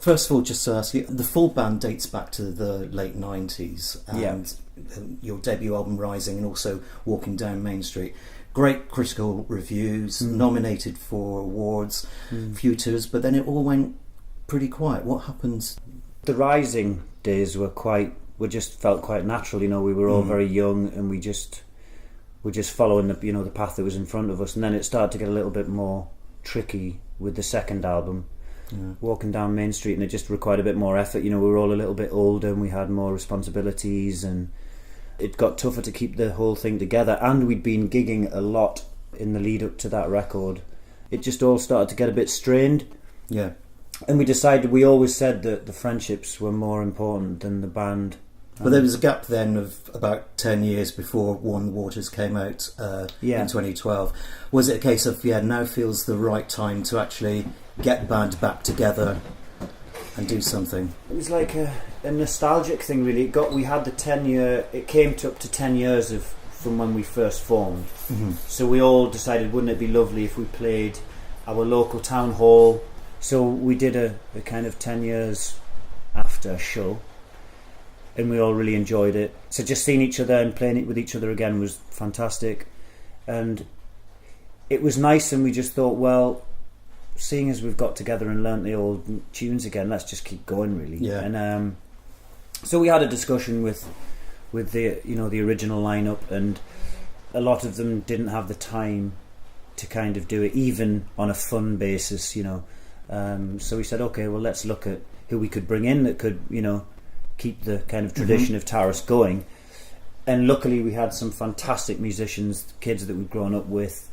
First of all, just to ask you, the full band dates back to the late 90s, and your debut album Rising and also Walking Down Main Street. Great critical reviews, nominated for awards, few tours, but then it all went pretty quiet. What happened? The Rising days we just felt quite natural, we were all very young and we were just following the path that was in front of us, and then it started to get a little bit more tricky with the second album. Walking Down Main Street, and it just required a bit more effort. We were all a little bit older and we had more responsibilities, and it got tougher to keep the whole thing together, and we'd been gigging a lot in the lead up to that record. It just all started to get a bit strained, and we always said that the friendships were more important than the band. But there was a gap then of about 10 years before Warm Waters came out in 2012. Was it a case of, now feels the right time to actually get the band back together and do something? It was like a nostalgic thing, really. We had the 10-year... It came to up to 10 years from when we first formed. So we all decided, wouldn't it be lovely if we played our local town hall? So we did a kind of 10 years after show, and we all really enjoyed it. So just seeing each other and playing it with each other again was fantastic, and it was nice. And we just thought, well, seeing as we've got together and learnt the old tunes again, let's just keep going, really. And so we had a discussion with the the original lineup, and a lot of them didn't have the time to kind of do it even on a fun basis, so we said, okay, well, let's look at who we could bring in that could keep the kind of tradition of Tarras going. And luckily we had some fantastic musicians, kids that we'd grown up with,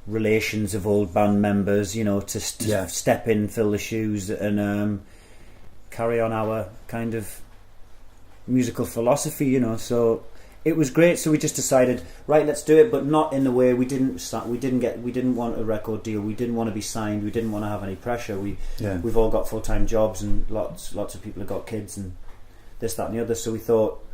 relations of old band members, to step in, fill the shoes, and carry on our kind of musical philosophy, So it was great. So we just decided, right, let's do it, but not in the way we didn't want a record deal. We didn't want to be signed. We didn't want to have any pressure. We've all got full-time jobs, and lots of people have got kids and this, that, and the other. So we thought,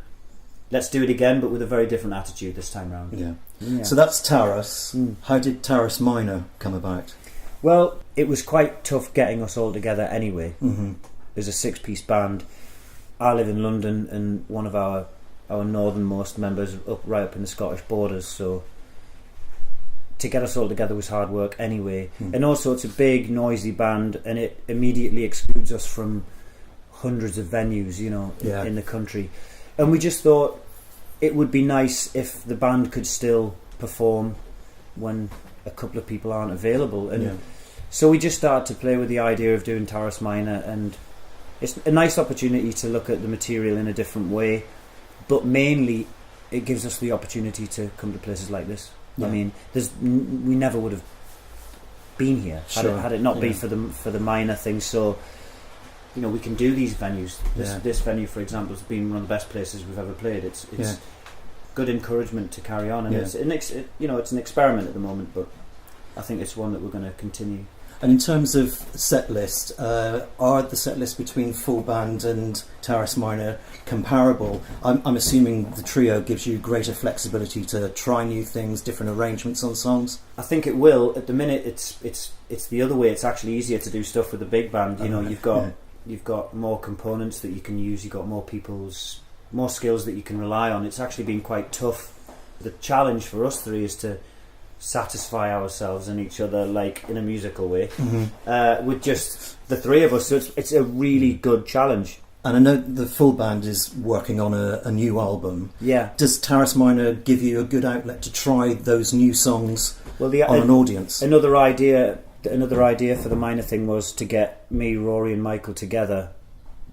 let's do it again, but with a very different attitude this time round. So that's Tarras. How did Tarras Minor come about? Well, it was quite tough getting us all together anyway. There's a 6-piece band. I live in London, and one of our northernmost members right up in the Scottish borders, so to get us all together was hard work anyway. And also it's a big, noisy band, and it immediately excludes us from hundreds of venues, in the country. And we just thought it would be nice if the band could still perform when a couple of people aren't available. And so we just started to play with the idea of doing Tarras Minor, and it's a nice opportunity to look at the material in a different way, but mainly it gives us the opportunity to come to places like this. I mean, we never would have been here had it not been for the Minor thing. So we can do these venues. This venue, for example, has been one of the best places we've ever played. It's good encouragement to carry on, and it's an experiment at the moment, but I think it's one that we're going to continue. And in terms of set list, are the set lists between full band and Tarras Minor comparable? I'm assuming the trio gives you greater flexibility to try new things, different arrangements on songs. I think it will. At the minute, it's the other way. It's actually easier to do stuff with the big band. You've got more components that you can use. You've got more skills that you can rely on. It's actually been quite tough. The challenge for us three is to satisfy ourselves and each other, like in a musical way, with just the three of us. So it's a really good challenge. And I know the full band is working on a new album. Does Tarras Minor give you a good outlet to try those new songs on an audience? Another idea for the Minor thing was to get me, Rory and Michael together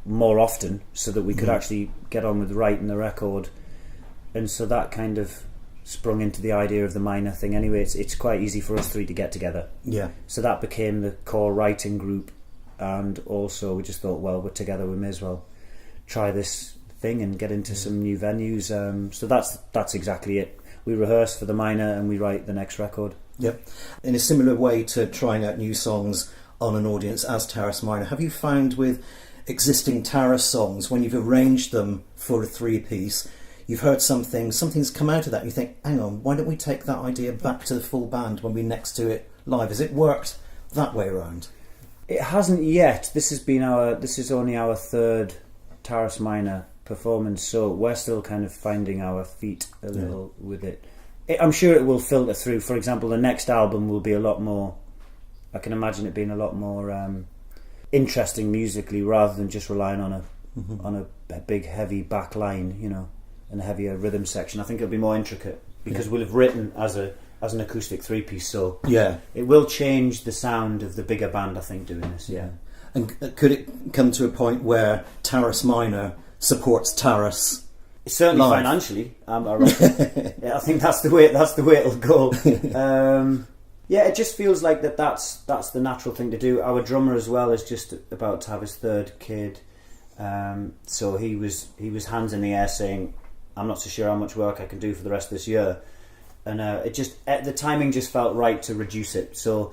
more often, so that we could actually get on with writing the record. And so that kind of sprung into the idea of the Minor thing anyway. It's quite easy for us three to get together. So that became the core writing group, and also we just thought, well, we're together, we may as well try this thing and get into some new venues. So that's exactly it. We rehearse for the Minor and we write the next record. In a similar way to trying out new songs on an audience as Tarras Minor, have you found with existing Tarras songs, when you've arranged them for a 3-piece, you've heard something's come out of that, and you think, hang on, why don't we take that idea back to the full band when we next do it live? Has it worked that way around? It hasn't yet. This is only our third Tarras Minor performance, so we're still kind of finding our feet a little with it. I'm sure it will filter through. For example, the next album will be a lot more, I can imagine it being a lot more interesting musically, rather than just relying on a big heavy back line, you know, and a heavier rhythm section. I think it'll be more intricate because we'll have written as an acoustic 3-piece, so it will change the sound of the bigger band, I think, doing this. Yeah. And could it come to a point where Tarras Minor supports Tarras? Certainly live? Financially, I reckon. Yeah, I think that's the way it'll go. Yeah, it just feels like that's the natural thing to do. Our drummer as well is just about to have his third kid, so he was hands in the air saying, "I'm not so sure how much work I can do for the rest of this year," and the timing just felt right to reduce it. So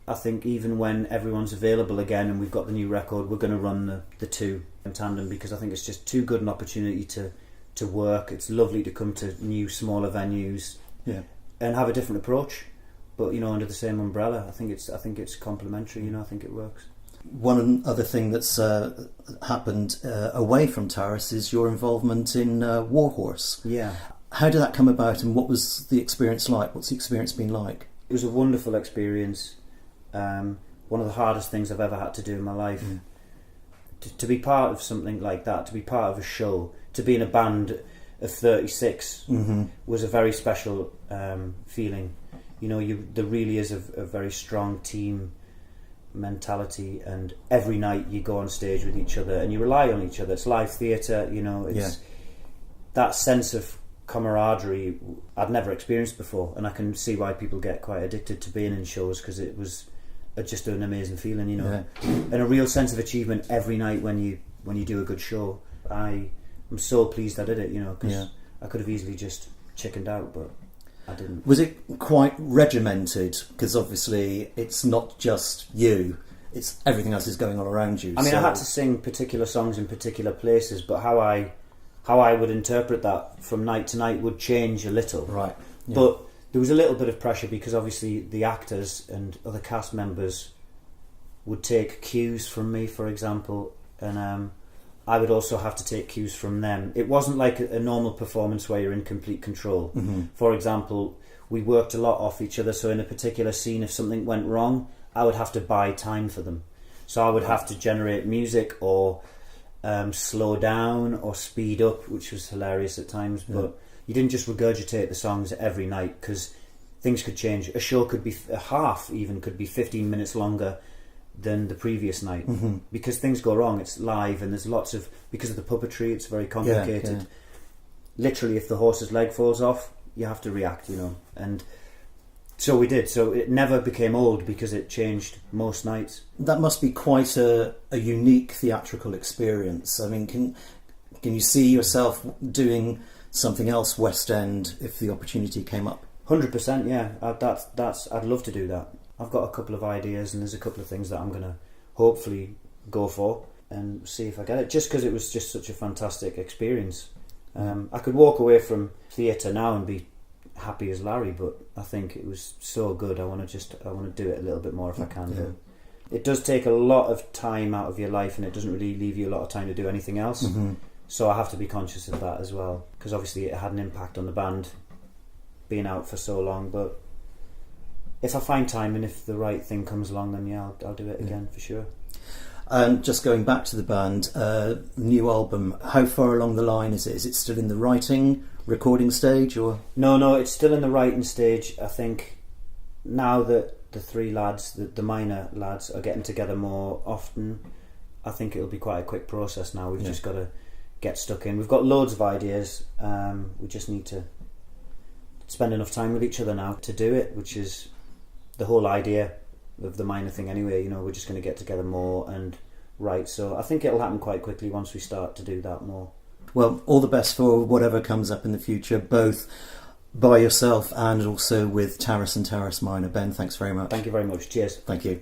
I think even when everyone's available again and we've got the new record, we're going to run the two in tandem, because I think it's just too good an opportunity to work. It's lovely to come to new, smaller venues and have a different approach, but you know, under the same umbrella. I think it's complementary. You know, I think it works. One other thing that's happened away from Tarras is your involvement in Warhorse. Yeah. How did that come about, and what was the experience like? What's the experience been like? It was a wonderful experience. One of the hardest things I've ever had to do in my life. To be part of something like that, to be part of a show, to be in a band of 36 was a very special feeling. You know, there really is a very strong team mentality, and every night you go on stage with each other and you rely on each other. It's live theatre, you know, it's that sense of camaraderie I'd never experienced before, and I can see why people get quite addicted to being in shows, because it was just an amazing feeling, you know, and a real sense of achievement every night when you do a good show. I'm so pleased I did it, you know, because I could have easily just chickened out, but I didn't. Was it quite regimented? Because obviously it's not just you, it's everything else is going on around you. I mean, I had to sing particular songs in particular places, but how I would interpret that from night to night would change a little. Right. Yeah. But there was a little bit of pressure, because obviously the actors and other cast members would take cues from me, for example, and I would also have to take cues from them. It wasn't like a normal performance where you're in complete control. For example, we worked a lot off each other, so in a particular scene, if something went wrong, I would have to buy time for them. So I would have to generate music or slow down or speed up, which was hilarious at times, but you didn't just regurgitate the songs every night, because things could change. A show could be could be 15 minutes longer than the previous night, because things go wrong. It's live, and there's lots of, because of the puppetry, it's very complicated. Literally, if the horse's leg falls off, you have to react, you know, and so we did. So it never became old, because it changed most nights. That must be quite a unique theatrical experience. I mean, can you see yourself doing something else West End if the opportunity came up? 100%, yeah. I'd love to do that. I've got a couple of ideas, and there's a couple of things that I'm going to hopefully go for and see if I get it, just because it was just such a fantastic experience. I could walk away from theatre now and be happy as Larry, but I think it was so good. I want to do it a little bit more if I can. But it does take a lot of time out of your life, and it doesn't really leave you a lot of time to do anything else. So I have to be conscious of that as well, because obviously it had an impact on the band being out for so long. But if I find time and if the right thing comes along, then I'll do it again for sure. And just going back to the band, new album, how far along the line is it? Is it still in the writing, recording stage, or? No, it's still in the writing stage. I think now that the three lads, the minor lads, are getting together more often, I think it'll be quite a quick process now. We've just got to get stuck in. We've got loads of ideas. We just need to spend enough time with each other now to do it, which is the whole idea of the minor thing anyway. You know, we're just going to get together more and write. So I think it'll happen quite quickly once we start to do that more. Well, all the best for whatever comes up in the future, both by yourself and also with Tarras and Tarras Minor. Ben, thanks very much. Thank you very much. Cheers. Thank you.